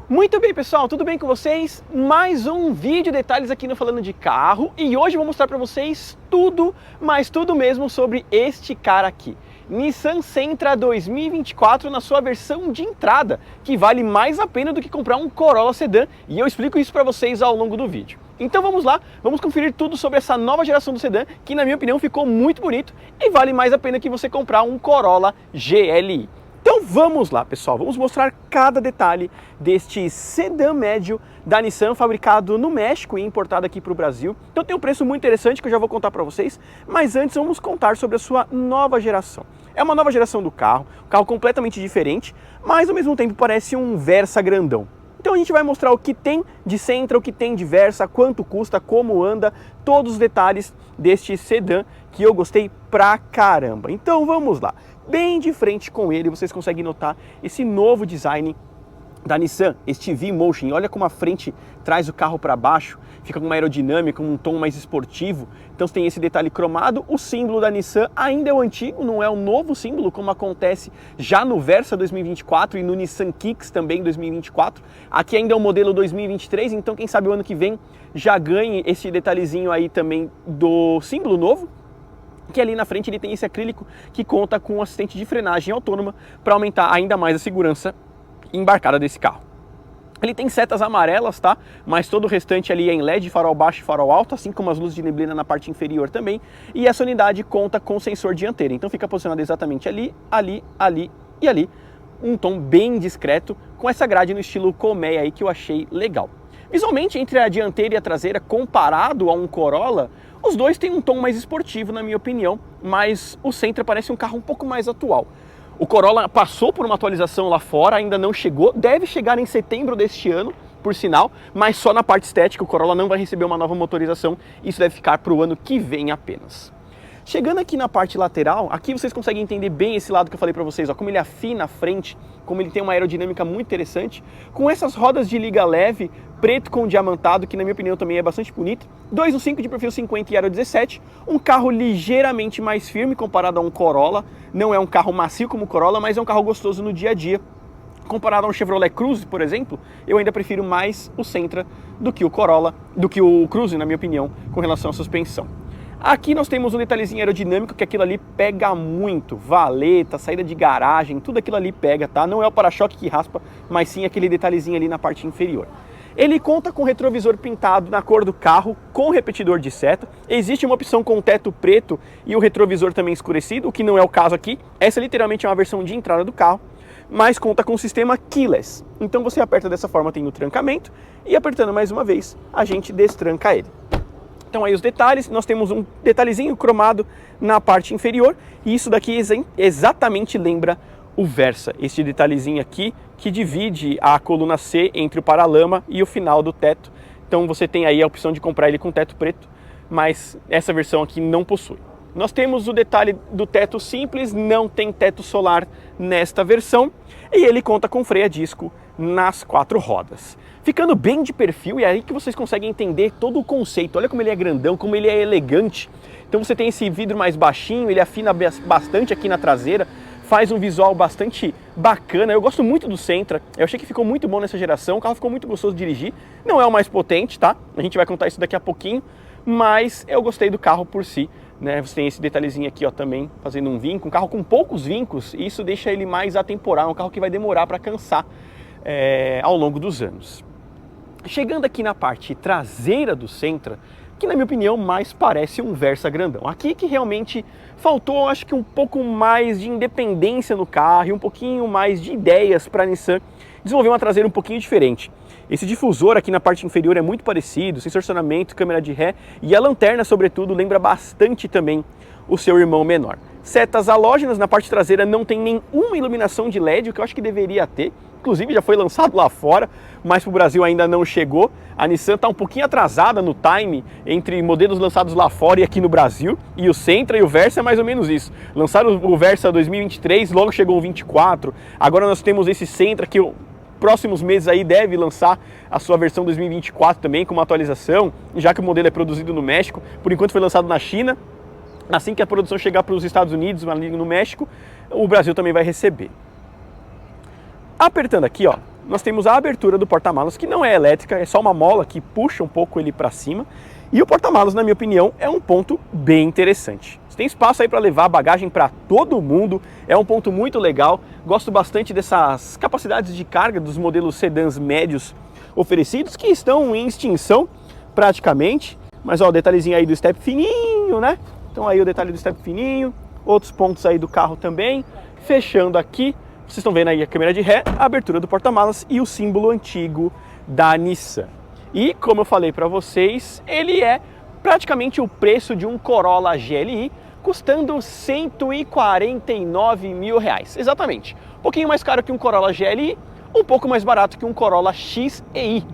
Muito bem, pessoal, tudo bem com vocês? Mais um vídeo detalhes aqui no Falando de Carro e hoje eu vou mostrar para vocês tudo, mas tudo mesmo sobre este cara aqui. Nissan Sentra 2024 na sua versão de entrada, que vale mais a pena do que comprar um Corolla Sedan e eu explico isso para vocês ao longo do vídeo. Então vamos lá, vamos conferir tudo sobre essa nova geração do sedã, que na minha opinião ficou muito bonito e vale mais a pena que você comprar um Corolla GLI. Então vamos lá, pessoal, vamos mostrar cada detalhe deste sedã médio da Nissan, fabricado no México e importado aqui para o Brasil. Então tem um preço muito interessante que eu já vou contar para vocês, mas antes vamos contar sobre a sua nova geração. É uma nova geração do carro, um carro completamente diferente, mas ao mesmo tempo parece um Versa grandão. Então a gente vai mostrar o que tem de Sentra, o que tem de Versa, quanto custa, como anda, todos os detalhes deste sedã que eu gostei pra caramba. Então vamos lá. Bem de frente com ele, vocês conseguem notar esse novo design da Nissan, este V-Motion. Olha como a frente traz o carro para baixo, fica com uma aerodinâmica, um tom mais esportivo. Então você tem esse detalhe cromado. O símbolo da Nissan ainda é o antigo, não é um novo símbolo, como acontece já no Versa 2024 e no Nissan Kicks também 2024. Aqui ainda é o modelo 2023, então quem sabe o ano que vem já ganhe esse detalhezinho aí também do símbolo novo. Que ali na frente ele tem esse acrílico que conta com um assistente de frenagem autônoma para aumentar ainda mais a segurança embarcada desse carro. Ele tem setas amarelas, tá? Mas todo o restante ali é em LED, farol baixo e farol alto, assim como as luzes de neblina na parte inferior também. E essa unidade conta com sensor dianteiro, então fica posicionado exatamente ali, ali, ali e ali. Um tom bem discreto, com essa grade no estilo colmeia aí que eu achei legal. Visualmente, entre a dianteira e a traseira, comparado a um Corolla, os dois têm um tom mais esportivo, na minha opinião, mas o Sentra parece um carro um pouco mais atual. O Corolla passou por uma atualização lá fora, ainda não chegou, deve chegar em setembro deste ano, por sinal, mas só na parte estética. O Corolla não vai receber uma nova motorização, isso deve ficar para o ano que vem apenas. Chegando aqui na parte lateral, aqui vocês conseguem entender bem esse lado que eu falei para vocês, ó, como ele afina a frente, como ele tem uma aerodinâmica muito interessante, com essas rodas de liga leve, preto com diamantado, que na minha opinião também é bastante bonito, 2.5 de perfil 50 e aro 17, um carro ligeiramente mais firme comparado a um Corolla, não é um carro macio como o Corolla, mas é um carro gostoso no dia a dia. Comparado a um Chevrolet Cruze, por exemplo, eu ainda prefiro mais o Sentra do que o Corolla, do que o Cruze, na minha opinião, com relação à suspensão. Aqui nós temos um detalhezinho aerodinâmico que aquilo ali pega muito, valeta, saída de garagem, tudo aquilo ali pega, tá? Não é o para-choque que raspa, mas sim aquele detalhezinho ali na parte inferior. Ele conta com retrovisor pintado na cor do carro, com repetidor de seta. Existe uma opção com teto preto e o retrovisor também escurecido, o que não é o caso aqui. Essa literalmente é uma versão de entrada do carro, mas conta com o sistema keyless. Então você aperta dessa forma, tem o trancamento, e apertando mais uma vez, a gente destranca ele. Então aí os detalhes, nós temos um detalhezinho cromado na parte inferior, e isso daqui exatamente lembra o Versa, este detalhezinho aqui que divide a coluna C entre o paralama e o final do teto. Então você tem aí a opção de comprar ele com teto preto, mas essa versão aqui não possui. Nós temos o detalhe do teto simples, não tem teto solar nesta versão, e ele conta com freio a disco nas 4 rodas. Ficando bem de perfil, e é aí que vocês conseguem entender todo o conceito. Olha como ele é grandão, como ele é elegante. Então você tem esse vidro mais baixinho, ele afina bastante aqui na traseira, faz um visual bastante bacana. Eu gosto muito do Sentra, eu achei que ficou muito bom nessa geração, o carro ficou muito gostoso de dirigir. Não é o mais potente, tá? A gente vai contar isso daqui a pouquinho, mas eu gostei do carro por si. Né? Você tem esse detalhezinho aqui, ó, também fazendo um vinco, um carro com poucos vincos, e isso deixa ele mais atemporal, um carro que vai demorar para cansar ao longo dos anos. Chegando aqui na parte traseira do Sentra, que na minha opinião mais parece um Versa grandão. Aqui que realmente faltou, acho que um pouco mais de independência no carro e um pouquinho mais de ideias para a Nissan desenvolver uma traseira um pouquinho diferente. Esse difusor aqui na parte inferior é muito parecido, sensor de estacionamento, câmera de ré, e a lanterna, sobretudo, lembra bastante também o seu irmão menor. Setas halógenas, na parte traseira não tem nenhuma iluminação de LED, o que eu acho que deveria ter. Inclusive já foi lançado lá fora, mas para o Brasil ainda não chegou. A Nissan está um pouquinho atrasada no time entre modelos lançados lá fora e aqui no Brasil. E o Sentra e o Versa é mais ou menos isso. Lançaram o Versa 2023, logo chegou o 24. Agora nós temos esse Sentra que próximos meses aí deve lançar a sua versão 2024 também, com uma atualização, já que o modelo é produzido no México. Por enquanto foi lançado na China. Assim que a produção chegar para os Estados Unidos, ali no México, o Brasil também vai receber. Apertando aqui, ó, nós temos a abertura do porta-malas, que não é elétrica, é só uma mola que puxa um pouco ele para cima. E o porta-malas, na minha opinião, é um ponto bem interessante. Você tem espaço aí para levar bagagem para todo mundo, é um ponto muito legal. Gosto bastante dessas capacidades de carga dos modelos sedãs médios oferecidos, que estão em extinção praticamente. Mas ó, o detalhezinho aí do step fininho, né? Então aí o detalhe do step fininho, outros pontos aí do carro também. Fechando aqui, vocês estão vendo aí a câmera de ré, a abertura do porta-malas e o símbolo antigo da Nissan. E como eu falei para vocês, ele é praticamente o preço de um Corolla GLI, custando 149 mil reais. Exatamente. Um pouquinho mais caro que um Corolla GLI, um pouco mais barato que um Corolla XEI.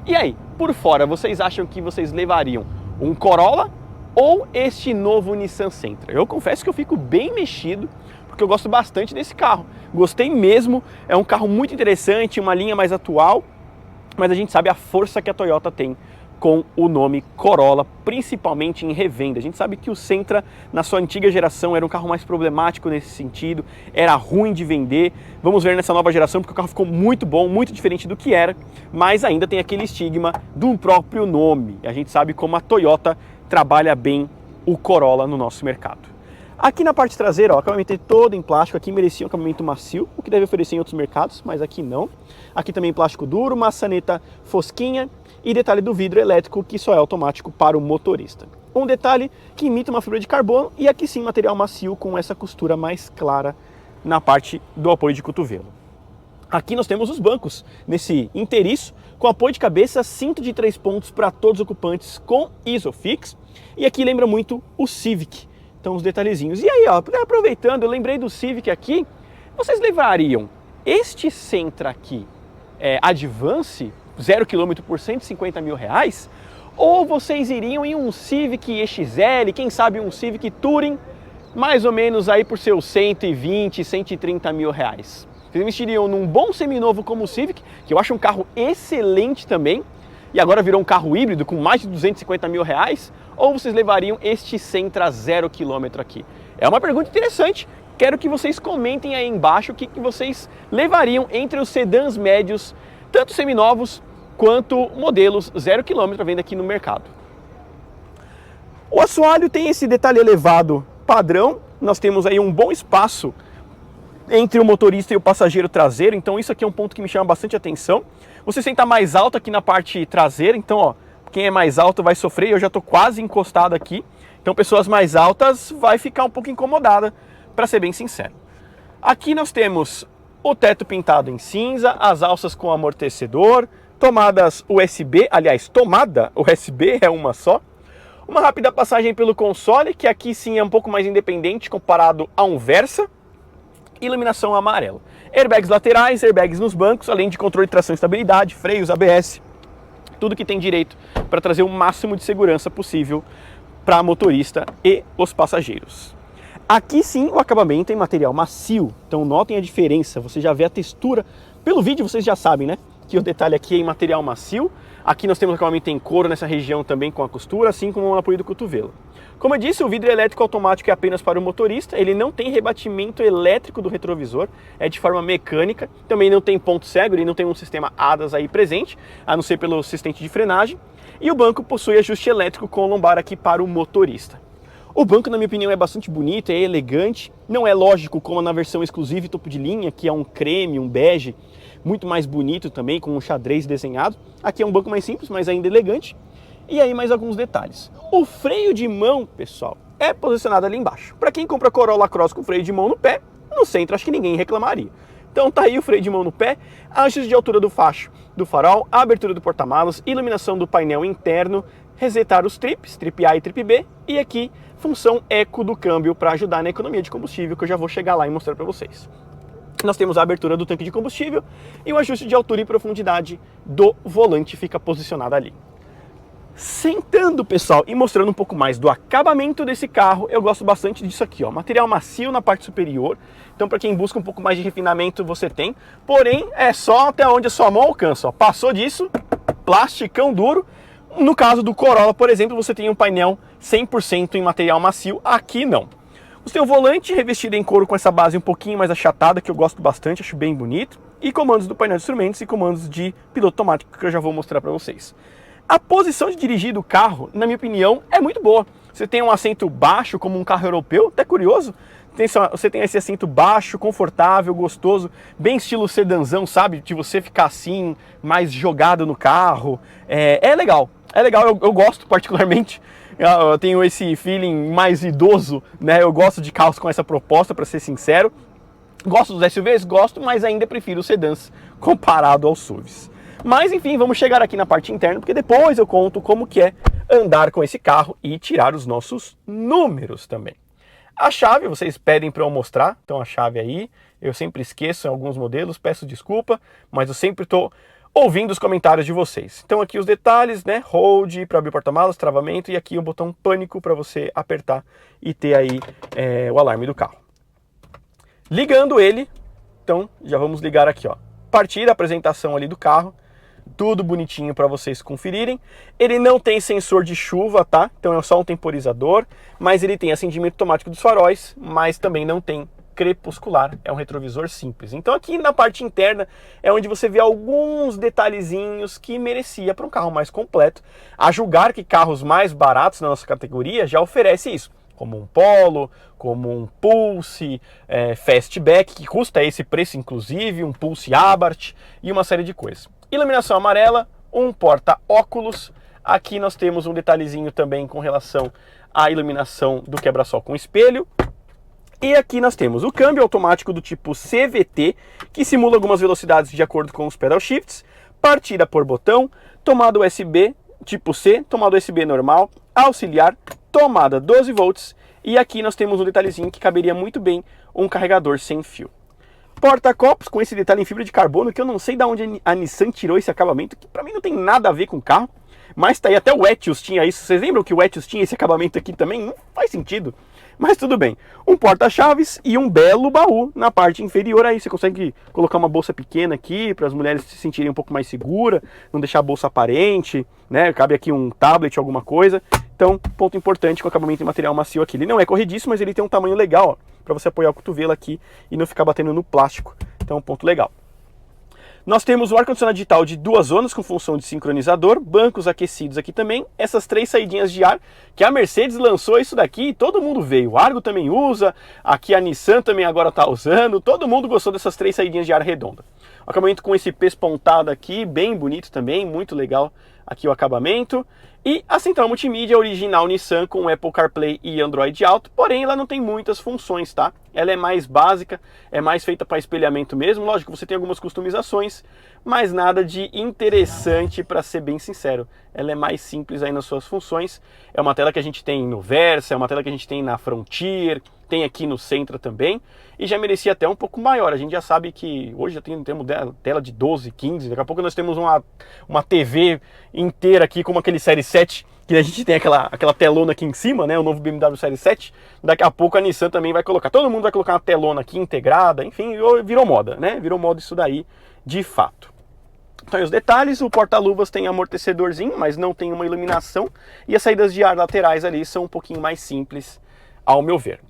E aí, por fora, vocês acham que vocês levariam um Corolla ou este novo Nissan Sentra? Eu confesso que eu fico bem mexido, porque eu gosto bastante desse carro. Gostei mesmo, é um carro muito interessante, uma linha mais atual, mas a gente sabe a força que a Toyota tem com o nome Corolla, principalmente em revenda. A gente sabe que o Sentra, na sua antiga geração, era um carro mais problemático nesse sentido, era ruim de vender. Vamos ver nessa nova geração, porque o carro ficou muito bom, muito diferente do que era, mas ainda tem aquele estigma do próprio nome. A gente sabe como a Toyota trabalha bem o Corolla no nosso mercado. Aqui na parte traseira, ó, o acabamento é todo em plástico, aqui merecia um acabamento macio, o que deve oferecer em outros mercados, mas aqui não. Aqui também plástico duro, maçaneta fosquinha e detalhe do vidro elétrico, que só é automático para o motorista. Um detalhe que imita uma fibra de carbono e aqui sim material macio com essa costura mais clara na parte do apoio de cotovelo. Aqui nós temos os bancos, nesse inteiriço, com apoio de cabeça, cinto de 3 pontos para todos os ocupantes com Isofix. E aqui lembra muito o Civic. Então os detalhezinhos. E aí, ó, aproveitando, eu lembrei do Civic aqui, vocês levariam este Sentra aqui, Advance, 0 km por 150 mil reais? Ou vocês iriam em um Civic EXL, quem sabe um Civic Touring, mais ou menos aí por seus 120, 130 mil reais? Vocês investiriam num bom seminovo como o Civic, que eu acho um carro excelente também, e agora virou um carro híbrido com mais de 250 mil reais? Ou vocês levariam este Sentra 0 km aqui? É uma pergunta interessante, quero que vocês comentem aí embaixo o que vocês levariam entre os sedãs médios, tanto seminovos quanto modelos 0 km à venda aqui no mercado. O assoalho tem esse detalhe elevado padrão, nós temos aí um bom espaço entre o motorista e o passageiro traseiro, então isso aqui é um ponto que me chama bastante atenção. Você senta mais alto aqui na parte traseira, então ó, quem é mais alto vai sofrer, eu já estou quase encostado aqui, então pessoas mais altas vai ficar um pouco incomodada, para ser bem sincero. Aqui nós temos o teto pintado em cinza, as alças com amortecedor, tomadas USB, aliás, tomada USB é uma só, uma rápida passagem pelo console, que aqui sim é um pouco mais independente comparado a um Versa, iluminação amarela. Airbags laterais, airbags nos bancos, além de controle de tração e estabilidade, freios, ABS, tudo que tem direito para trazer o máximo de segurança possível para motorista e os passageiros. Aqui sim o acabamento é em material macio, então notem a diferença, você já vê a textura. Pelo vídeo vocês já sabem, né, que o detalhe aqui é em material macio. Aqui nós temos acabamento em couro nessa região também com a costura, assim como no apoio do cotovelo. Como eu disse, o vidro elétrico automático é apenas para o motorista, ele não tem rebatimento elétrico do retrovisor, é de forma mecânica, também não tem ponto cego, ele não tem um sistema ADAS aí presente, a não ser pelo assistente de frenagem, e o banco possui ajuste elétrico com lombar aqui para o motorista. O banco, na minha opinião, é bastante bonito, é elegante, não é lógico como na versão exclusiva e topo de linha, que é um creme, um bege, muito mais bonito também, com um xadrez desenhado. Aqui é um banco mais simples, mas ainda elegante. E aí mais alguns detalhes. O freio de mão, pessoal, é posicionado ali embaixo. Para quem compra Corolla Cross com freio de mão no pé, no centro acho que ninguém reclamaria. Então tá aí o freio de mão no pé, ajuste de altura do facho do farol, a abertura do porta-malas, iluminação do painel interno, resetar os trips, trip A e trip B, e aqui função eco do câmbio para ajudar na economia de combustível, que eu já vou chegar lá e mostrar para vocês. Nós temos a abertura do tanque de combustível e o ajuste de altura e profundidade do volante fica posicionado ali. Sentando, pessoal, e mostrando um pouco mais do acabamento desse carro, eu gosto bastante disso aqui, ó, material macio na parte superior, então para quem busca um pouco mais de refinamento você tem, porém é só até onde a sua mão alcança, ó. Passou disso, plasticão duro. No caso do Corolla, por exemplo, você tem um painel 100% em material macio, aqui não. Você tem o volante revestido em couro com essa base um pouquinho mais achatada, que eu gosto bastante, acho bem bonito. e comandos do painel de instrumentos e comandos de piloto automático que eu já vou mostrar para vocês. A posição de dirigir do carro, na minha opinião, é muito boa. Você tem um assento baixo como um carro europeu, até curioso. Você tem esse assento baixo, confortável, gostoso, bem estilo sedanzão, sabe? De você ficar assim, mais jogado no carro. É legal, eu gosto particularmente. Eu tenho esse feeling mais idoso, né? Eu gosto de carros com essa proposta, para ser sincero. Gosto dos SUVs? Gosto, mas ainda prefiro os sedãs comparado aos SUVs. Mas enfim, vamos chegar aqui na parte interna, porque depois eu conto como que é andar com esse carro e tirar os nossos números também. A chave, vocês pedem para eu mostrar, então a chave aí, eu sempre esqueço em alguns modelos, peço desculpa, mas eu sempre estou ouvindo os comentários de vocês. Então aqui os detalhes, né, hold para abrir o porta-malas, travamento, e aqui o botão pânico para você apertar e ter aí o alarme do carro. Ligando ele, então já vamos ligar aqui, ó. Partir da apresentação ali do carro, tudo bonitinho para vocês conferirem. Ele não tem sensor de chuva, tá? Então é só um temporizador, mas ele tem acendimento automático dos faróis, mas também não tem crepuscular, é um retrovisor simples. Então aqui na parte interna é onde você vê alguns detalhezinhos que merecia para um carro mais completo, a julgar que carros mais baratos na nossa categoria já oferece isso, como um Polo, como um Pulse, Fastback, que custa esse preço inclusive, um Pulse Abarth e uma série de coisas. Iluminação amarela, um porta-óculos. Aqui nós temos um detalhezinho também com relação à iluminação do quebra-sol com espelho. E aqui nós temos o câmbio automático do tipo CVT, que simula algumas velocidades de acordo com os pedal shifts, partida por botão, tomada USB tipo C, tomada USB normal, auxiliar, tomada 12 volts. E aqui nós temos um detalhezinho que caberia muito bem um carregador sem fio. Porta-copos com esse detalhe em fibra de carbono, que eu não sei de onde a Nissan tirou esse acabamento, que para mim não tem nada a ver com o carro, mas tá aí, até o Etios tinha isso. Vocês lembram que o Etios tinha esse acabamento aqui também? Não faz sentido, mas tudo bem. Um porta-chaves e um belo baú na parte inferior aí. Você consegue colocar uma bolsa pequena aqui, para as mulheres se sentirem um pouco mais seguras, não deixar a bolsa aparente, né? Cabe aqui um tablet, alguma coisa. Então, ponto importante com o acabamento em material macio aqui. Ele não é corrediço, mas ele tem um tamanho legal, ó, para você apoiar o cotovelo aqui e não ficar batendo no plástico. Então, um ponto legal. Nós temos o ar-condicionado digital de 2 zonas com função de sincronizador, bancos aquecidos aqui também, essas 3 saidinhas de ar, que a Mercedes lançou isso daqui e todo mundo veio. O Argo também usa, aqui a Nissan também agora está usando, todo mundo gostou dessas 3 saidinhas de ar redonda. O acabamento com esse pespontado aqui, bem bonito também, muito legal aqui o acabamento. E a central multimídia original Nissan com Apple CarPlay e Android Auto, porém ela não tem muitas funções, tá? Ela é mais básica, é mais feita para espelhamento mesmo. Lógico, você tem algumas customizações, mas nada de interessante, para ser bem sincero. Ela é mais simples aí nas suas funções. É uma tela que a gente tem no Versa, é uma tela que a gente tem na Frontier, tem aqui no Sentra também, e já merecia até um pouco maior. A gente já sabe que hoje já temos tela de 12, 15, daqui a pouco nós temos uma TV inteira aqui, como aquele Série 7, que a gente tem aquela telona aqui em cima, né, o novo BMW Série 7, daqui a pouco a Nissan também vai colocar, todo mundo vai colocar uma telona aqui integrada, enfim, virou moda, né, virou moda isso daí, de fato. Então aí os detalhes, o porta-luvas tem amortecedorzinho, mas não tem uma iluminação, e as saídas de ar laterais ali são um pouquinho mais simples, ao meu ver.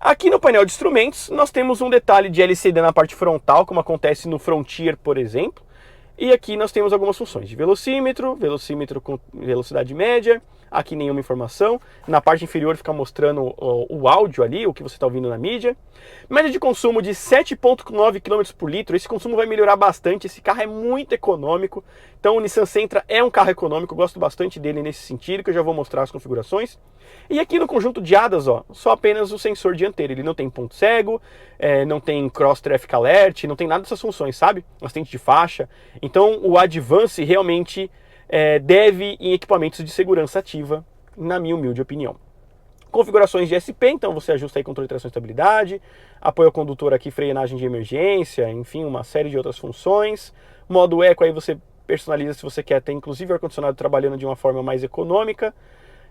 Aqui no painel de instrumentos, nós temos um detalhe de LCD na parte frontal, como acontece no Frontier, por exemplo. E aqui nós temos algumas funções de velocímetro, velocímetro com velocidade média, aqui nenhuma informação. Na parte inferior fica mostrando o áudio ali, o que você está ouvindo na mídia. Média de consumo de 7,9 km por litro, esse consumo vai melhorar bastante, esse carro é muito econômico. Então o Nissan Sentra é um carro econômico, eu gosto bastante dele nesse sentido, que eu já vou mostrar as configurações. E aqui no conjunto de hadas, ó, só apenas o sensor dianteiro, ele não tem ponto cego, não tem Cross Traffic Alert, não tem nada dessas funções, sabe? Assistente de faixa. Então o Advance realmente deve em equipamentos de segurança ativa, na minha humilde opinião. Configurações de SP, então você ajusta aí controle de tração e estabilidade, apoio ao condutor aqui, frenagem de emergência, enfim, uma série de outras funções. Modo Eco, aí você personaliza se você quer ter inclusive o ar-condicionado trabalhando de uma forma mais econômica.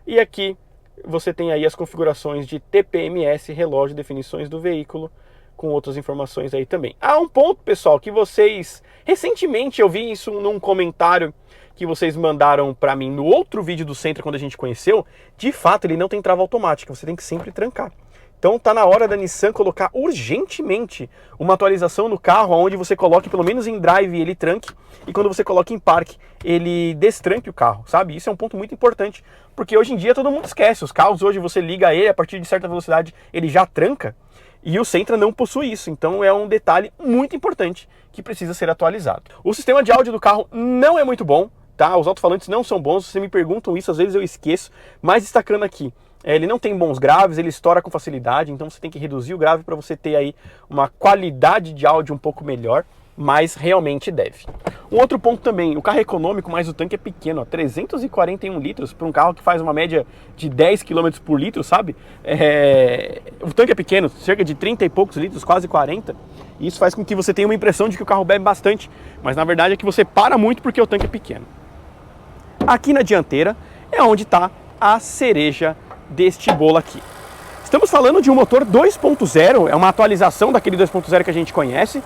E aqui você tem aí as configurações de TPMS, relógio, definições do veículo, com outras informações aí também. Há um ponto, pessoal, que vocês... Recentemente eu vi isso num comentário que vocês mandaram para mim no outro vídeo do Sentra, quando a gente conheceu. De fato, ele não tem trava automática, você tem que sempre trancar. Então tá na hora da Nissan colocar urgentemente uma atualização no carro, onde você coloque pelo menos em drive ele tranque, e quando você coloca em parque ele destranque o carro, sabe? Isso é um ponto muito importante, porque hoje em dia todo mundo esquece, os carros hoje você liga ele, a partir de certa velocidade ele já tranca, e o Sentra não possui isso, então é um detalhe muito importante que precisa ser atualizado. O sistema de áudio do carro não é muito bom, tá? Os alto-falantes não são bons, vocês me perguntam isso, às vezes eu esqueço, mas destacando aqui, ele não tem bons graves, ele estoura com facilidade, então você tem que reduzir o grave para você ter aí uma qualidade de áudio um pouco melhor, mas realmente deve. Um outro ponto também, o carro é econômico, mas o tanque é pequeno, ó, 341 litros para um carro que faz uma média de 10 km por litro, sabe? O tanque é pequeno, cerca de 30 e poucos litros, quase 40, e isso faz com que você tenha uma impressão de que o carro bebe bastante, mas na verdade é que você para muito porque o tanque é pequeno. Aqui na dianteira é onde está a cereja deste bolo aqui. Estamos falando de um motor 2.0, é uma atualização daquele 2.0 que a gente conhece,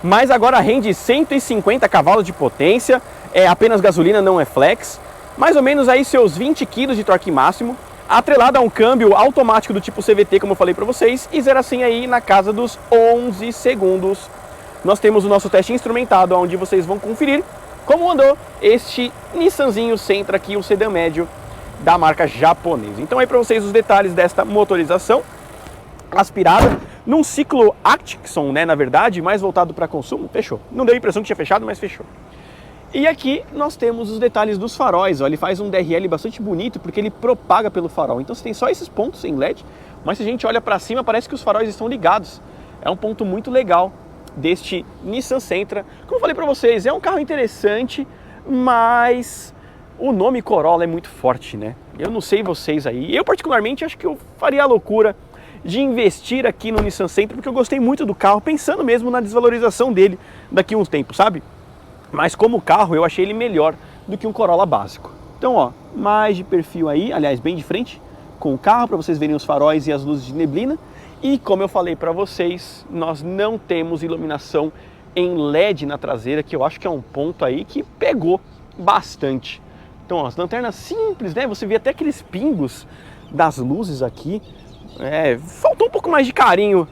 mas agora rende 150 cavalos de potência, é apenas gasolina, não é flex, mais ou menos aí seus 20 kg de torque máximo, atrelado a um câmbio automático do tipo CVT, como eu falei para vocês, e 0 a 100 aí na casa dos 11 segundos. Nós temos o nosso teste instrumentado, onde vocês vão conferir como andou este Nissanzinho Sentra aqui, um sedã médio da marca japonesa. Então aí para vocês os detalhes desta motorização aspirada num ciclo Atkinson, né, na verdade, mais voltado para consumo. Fechou. Não deu a impressão que tinha fechado, mas fechou. E aqui nós temos os detalhes dos faróis, ó, ele faz um DRL bastante bonito porque ele propaga pelo farol. Então você tem só esses pontos em LED, mas se a gente olha para cima parece que os faróis estão ligados. É um ponto muito legal deste Nissan Sentra. Como eu falei para vocês, é um carro interessante, mas o nome Corolla é muito forte, né? Eu não sei vocês aí. Eu particularmente acho que eu faria a loucura de investir aqui no Nissan Sentra, porque eu gostei muito do carro, pensando mesmo na desvalorização dele daqui a uns tempos, sabe? Mas como carro eu achei ele melhor do que um Corolla básico. Então, ó, mais de perfil aí, aliás, bem de frente com o carro, para vocês verem os faróis e as luzes de neblina. E como eu falei para vocês, nós não temos iluminação em LED na traseira, que eu acho que é um ponto aí que pegou bastante. Então, ó, as lanternas simples, né? Você vê até aqueles pingos das luzes aqui. Faltou um pouco mais de carinho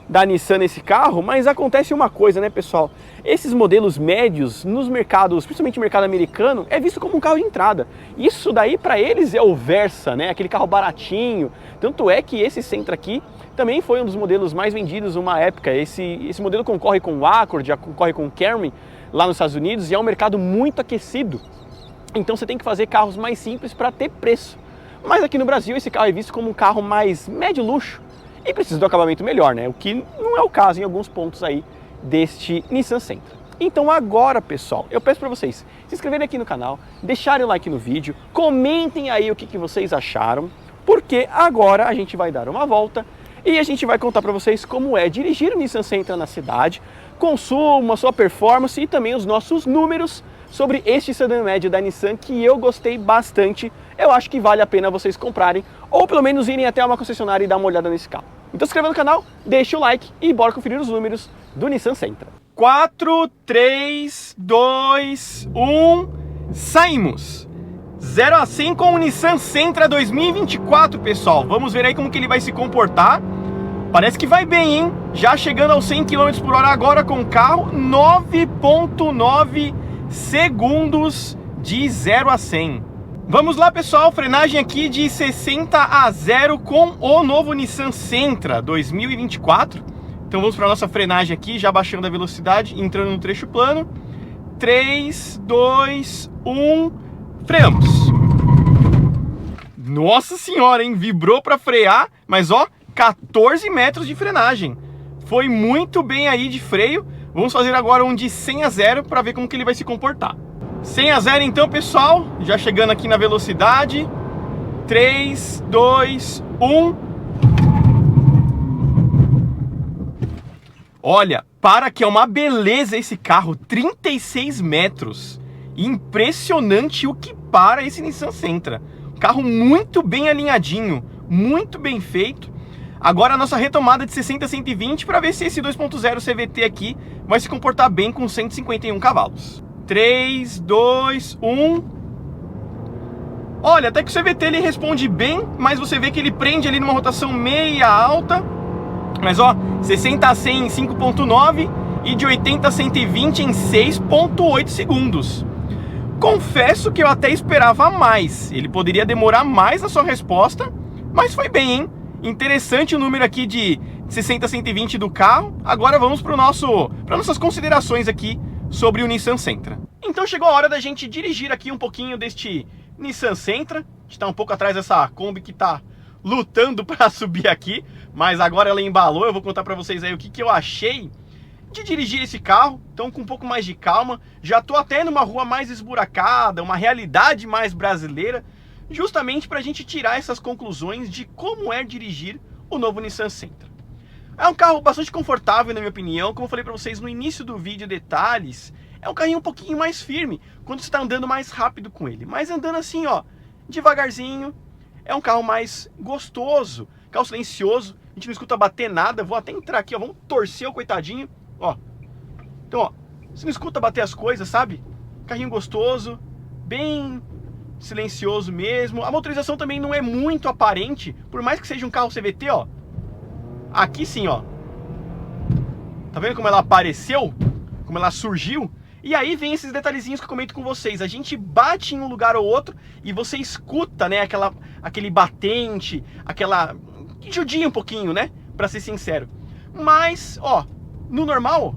da Nissan nesse carro, mas acontece uma coisa, né, pessoal? Esses modelos médios nos mercados, principalmente no mercado americano, é visto como um carro de entrada. Isso daí para eles é o Versa, né? Aquele carro baratinho. Tanto é que esse Sentra aqui também foi um dos modelos mais vendidos uma época. Esse modelo concorre com o Accord, concorre com o Camry lá nos Estados Unidos, e é um mercado muito aquecido. Então você tem que fazer carros mais simples para ter preço. Mas aqui no Brasil esse carro é visto como um carro mais médio luxo e precisa do acabamento melhor, né? O que não é o caso em alguns pontos aí deste Nissan Sentra. Então agora, pessoal, eu peço para vocês se inscreverem aqui no canal, deixarem o like no vídeo, comentem aí o que vocês acharam, porque agora a gente vai dar uma volta e a gente vai contar para vocês como é dirigir o Nissan Sentra na cidade, consumo, a sua performance e também os nossos números sobre este sedã médio da Nissan, que eu gostei bastante. Eu acho que vale a pena vocês comprarem, ou pelo menos irem até uma concessionária e dar uma olhada nesse carro. Então se inscreva no canal, deixa o like e bora conferir os números do Nissan Sentra. 4, 3, 2, 1, saímos! 0 a 100 com o Nissan Sentra 2024, pessoal. Vamos ver aí como que ele vai se comportar. Parece que vai bem, hein? Já chegando aos 100 km por hora agora com o carro, 9.9 segundos de 0 a 100. Vamos lá, pessoal, frenagem aqui de 60 a 0 com o novo Nissan Sentra 2024. Então vamos para a nossa frenagem aqui, já baixando a velocidade, entrando no trecho plano. 3, 2, 1, freamos. Nossa senhora, hein? Vibrou para frear, mas ó, 14 metros de frenagem. Foi muito bem aí de freio. Vamos fazer agora um de 100 a 0 para ver como que ele vai se comportar. 100 a 0 então, pessoal, já chegando aqui na velocidade. 3, 2, 1. Olha, para que é uma beleza esse carro, 36 metros. Impressionante o que para esse Nissan Sentra. Carro muito bem alinhadinho, muito bem feito. Agora a nossa retomada de 60 a 120 para ver se esse 2.0 CVT aqui vai se comportar bem com 151 cavalos. 3, 2, 1. Olha, até que o CVT ele responde bem, mas você vê que ele prende ali numa rotação meia alta. Mas ó, 60 a 100 em 5.9 e de 80 a 120 em 6.8 segundos. Confesso que eu até esperava mais. Ele poderia demorar mais a sua resposta, mas foi bem, hein? Interessante o número aqui de 60 a 120 do carro. Agora vamos para nossas considerações aqui sobre o Nissan Sentra. Então chegou a hora da gente dirigir aqui um pouquinho deste Nissan Sentra. A gente está um pouco atrás dessa Kombi que está lutando para subir aqui, mas agora ela embalou. Eu vou contar para vocês aí o que eu achei de dirigir esse carro. Então com um pouco mais de calma. Já tô até numa rua mais esburacada, uma realidade mais brasileira, justamente para a gente tirar essas conclusões de como é dirigir o novo Nissan Sentra. É um carro bastante confortável, na minha opinião. Como eu falei para vocês no início do vídeo, detalhes, é um carrinho um pouquinho mais firme quando você está andando mais rápido com ele. Mas andando assim, ó, devagarzinho, é um carro mais gostoso, carro silencioso. A gente não escuta bater nada. Vou até entrar aqui, ó, vamos torcer o coitadinho, ó. Então, ó, você não escuta bater as coisas, sabe? Carrinho gostoso, bem silencioso mesmo. A motorização também não é muito aparente, por mais que seja um carro CVT, ó. Aqui sim, ó. Tá vendo como ela apareceu? Como ela surgiu? E aí vem esses detalhezinhos que eu comento com vocês. A gente bate em um lugar ou outro e você escuta, né, aquele batente, aquela... judia um pouquinho, né? Pra ser sincero. Mas, ó, no normal,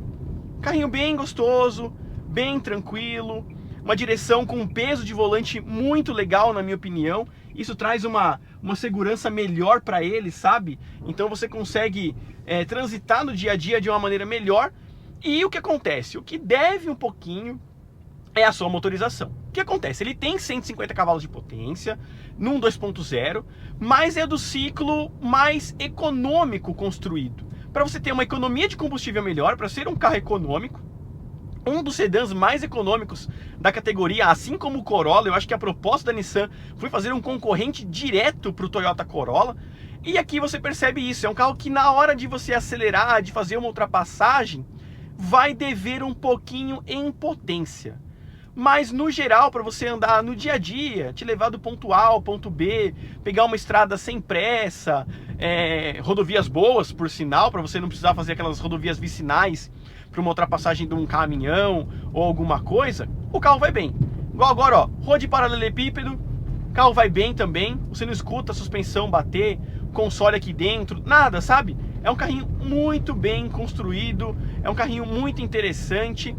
carrinho bem gostoso, bem tranquilo, uma direção com um peso de volante muito legal, na minha opinião. Isso traz uma segurança melhor para ele, sabe? Então você consegue transitar no dia a dia de uma maneira melhor. E o que acontece? O que deve um pouquinho é a sua motorização. O que acontece? Ele tem 150 cavalos de potência, num 2.0, mas é do ciclo mais econômico construído. Para você ter uma economia de combustível melhor, para ser um carro econômico, um dos sedãs mais econômicos da categoria, assim como o Corolla. Eu acho que a proposta da Nissan foi fazer um concorrente direto para o Toyota Corolla. E aqui você percebe isso, é um carro que na hora de você acelerar, de fazer uma ultrapassagem, vai dever um pouquinho em potência. Mas no geral, para você andar no dia a dia, te levar do ponto A ao ponto B, pegar uma estrada sem pressa, rodovias boas, por sinal, para você não precisar fazer aquelas rodovias vicinais para uma ultrapassagem de um caminhão ou alguma coisa, o carro vai bem. Igual agora, ó, rua de paralelepípedo, o carro vai bem também, você não escuta a suspensão bater, console aqui dentro, nada, sabe? É um carrinho muito bem construído, é um carrinho muito interessante,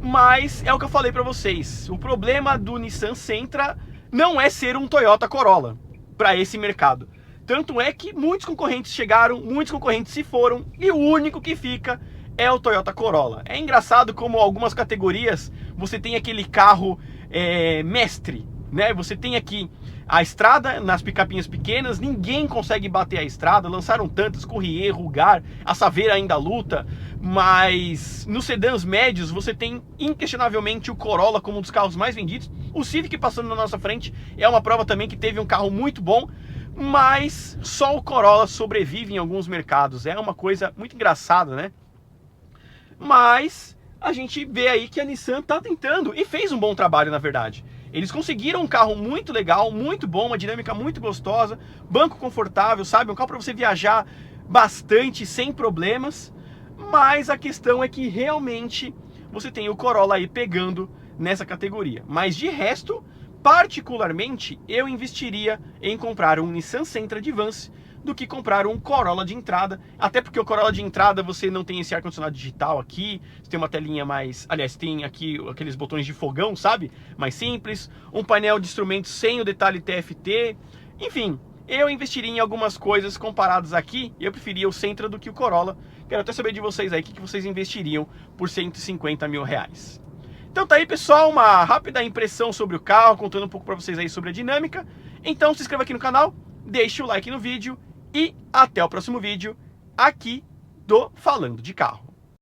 mas é o que eu falei para vocês, o problema do Nissan Sentra não é ser um Toyota Corolla para esse mercado. Tanto é que muitos concorrentes chegaram, muitos concorrentes se foram, e o único que fica é o Toyota Corolla. É engraçado como algumas categorias você tem aquele carro mestre, né? Você tem aqui a estrada nas picapinhas pequenas, ninguém consegue bater a estrada, lançaram tantas, Courier, Rugar, a Saveira ainda luta, mas nos sedãs médios você tem inquestionavelmente o Corolla como um dos carros mais vendidos. O Civic passando na nossa frente é uma prova também que teve um carro muito bom, mas só o Corolla sobrevive em alguns mercados. É uma coisa muito engraçada, né? Mas a gente vê aí que a Nissan está tentando e fez um bom trabalho, na verdade. Eles conseguiram um carro muito legal, muito bom, uma dinâmica muito gostosa, banco confortável, sabe? Um carro para você viajar bastante, sem problemas. Mas a questão é que realmente você tem o Corolla aí pegando nessa categoria. Mas de resto, particularmente, eu investiria em comprar um Nissan Sentra Advance do que comprar um Corolla de entrada, até porque o Corolla de entrada você não tem esse ar-condicionado digital aqui, você tem uma telinha mais, aliás, tem aqui aqueles botões de fogão, sabe? Mais simples, um painel de instrumentos sem o detalhe TFT, enfim, eu investiria em algumas coisas comparadas aqui, e eu preferia o Sentra do que o Corolla. Quero até saber de vocês aí, o que vocês investiriam por 150 mil reais. Então tá aí, pessoal, uma rápida impressão sobre o carro, contando um pouco para vocês aí sobre a dinâmica. Então se inscreva aqui no canal, deixe o like no vídeo, e até o próximo vídeo aqui do Falando de Carro.